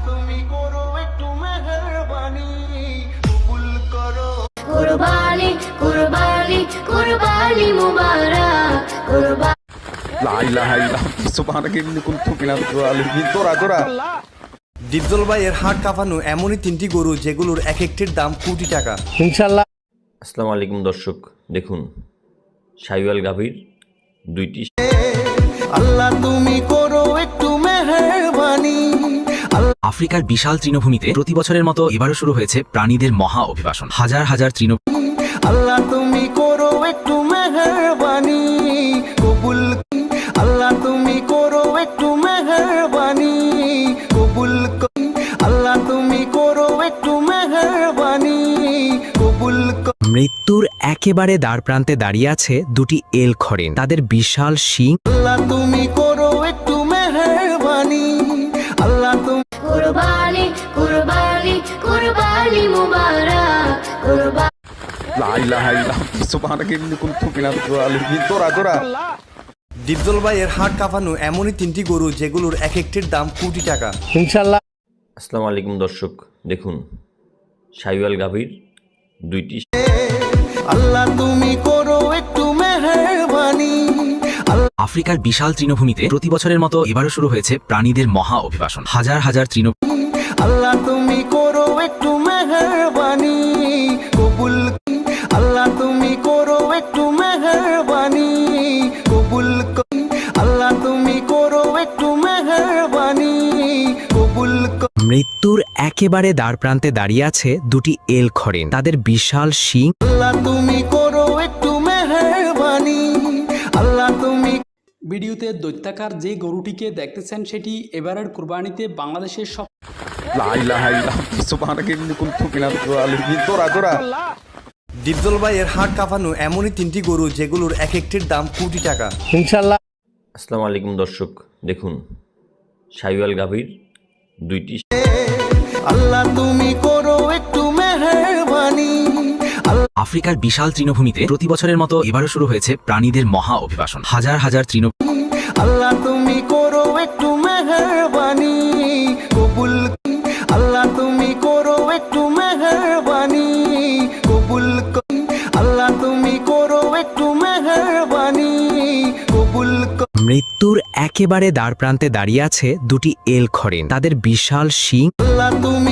তুমি করো একটু মেহেরবানি, কবুল করো। কুরবানি কুরবানি কুরবানি মুবারক কুরবানি। লা ইলাহা ইল্লাল্লাহ সুবহানাকা ইন্নী কুনতু মিনাজ জালিমিন। তোরা ডিপজল ভাইয়ের হাট কাঁপানো এমনই তিনটি গরু যেগুলোর এক একটির দাম কোটি টাকা। ইনশাল্লাহ। আসসালামু আলাইকুম দর্শক, দেখুন শাহিওয়াল গাভীর দুইটি। আল্লাহ তুমি করো একটু মেহেরবানি। আফ্রিকার বিশাল তৃণভূমিতে প্রতি বছরের মতো এবারও শুরু হয়েছে প্রাণীদের মহা অভিবাসন। হাজার হাজার তৃণ আল্লাহ তুমি করো একটু মেহেরবানি, কবুল। আল্লাহ তুমি করো একটু মেহেরবানি, কবুল। আল্লাহ তুমি করো একটু মেহেরবানি, কবুল। মৃত্যুর একেবারে দ্বারপ্রান্তে দাঁড়িয়ে আছে দুটি এলক হরিণ। তাদের বিশাল শিং। আল্লাহ তুমি করো একটু মেহেরবানি। আল্লাহ তুমি কুরবানি কুরবানি কুরবানি মুবারক কুরবানি। লা ইলাহা ইল্লাল্লাহ সুবহানাকা ইন্নী কুনতু মিনাজ জালিমিন। তোরা ডিপজল ভাইয়ের হাট কাঁপানো এমনই তিনটি গরু যেগুলোর এক একটির দাম কোটি টাকা। ইনশাল্লাহ। আসসালামু আলাইকুম দর্শক, দেখুন শাহিওয়াল গাভীর দুইটি। আল্লাহ তুমি করো একটু মেহেরবানি। আফ্রিকার বিশাল তৃণভূমিতে প্রতি বছরের মতো এবারও শুরু হয়েছে প্রাণীদের মহা অভিবাসন। হাজার হাজার তৃণ। আল্লাহ তুমি করো একটু মেহেরবানি, কবুল। আল্লাহ তুমি করো একটু মেহেরবানি, কবুল। আল্লাহ তুমি করো একটু মেহেরবানি, কবুল। মৃত্যুর একেবারে দ্বারপ্রান্তে দাঁড়িয়ে আছে দুটি এলক হরিণ। তাদের বিশাল শিং। আল্লাহ তুমি করো একটু মেহেরবানি। আল্লাহ তুমি। ভিডিওতে দৈত্যাকার যে গরুটিকে দেখতেছেন সেটি এবারের কুরবানিতে বাংলাদেশের সব। লা ইলাহা ইল্লাল্লাহ সুবহানাকা ইন্নী কুনতু মিনাজ জালিমিন। তোরা ডিপজল ভাইয়ের হাট কাঁপানো এমনই তিনটি গরু যেগুলোর এক একটির দাম কোটি টাকা। ইনশাল্লাহ। আসসালামু আলাইকুম দর্শক, দেখুন শাহিওয়াল গাভীর দুইটি। আল্লাহ তুমি করো একটু মেহেরবানি। আফ্রিকার বিশাল তৃণভূমিতে প্রতি বছরের মতো এবারও শুরু হয়েছে প্রাণীদের মহা অভিবাসন। হাজার হাজার তৃণ। আল্লাহ তুমি করো একটু মেহেরবানি, কবুল। আল্লাহ তুমি করো একটু মেহেরবানি, কবুল। আল্লাহ তুমি করো একটু মেহেরবানি, কবুল। মৃত্যুর একেবারে দ্বারপ্রান্তে দাঁড়িয়ে আছে দুটি এলক হরিণ। তাদের বিশাল শিং। আল্লাহ তুমি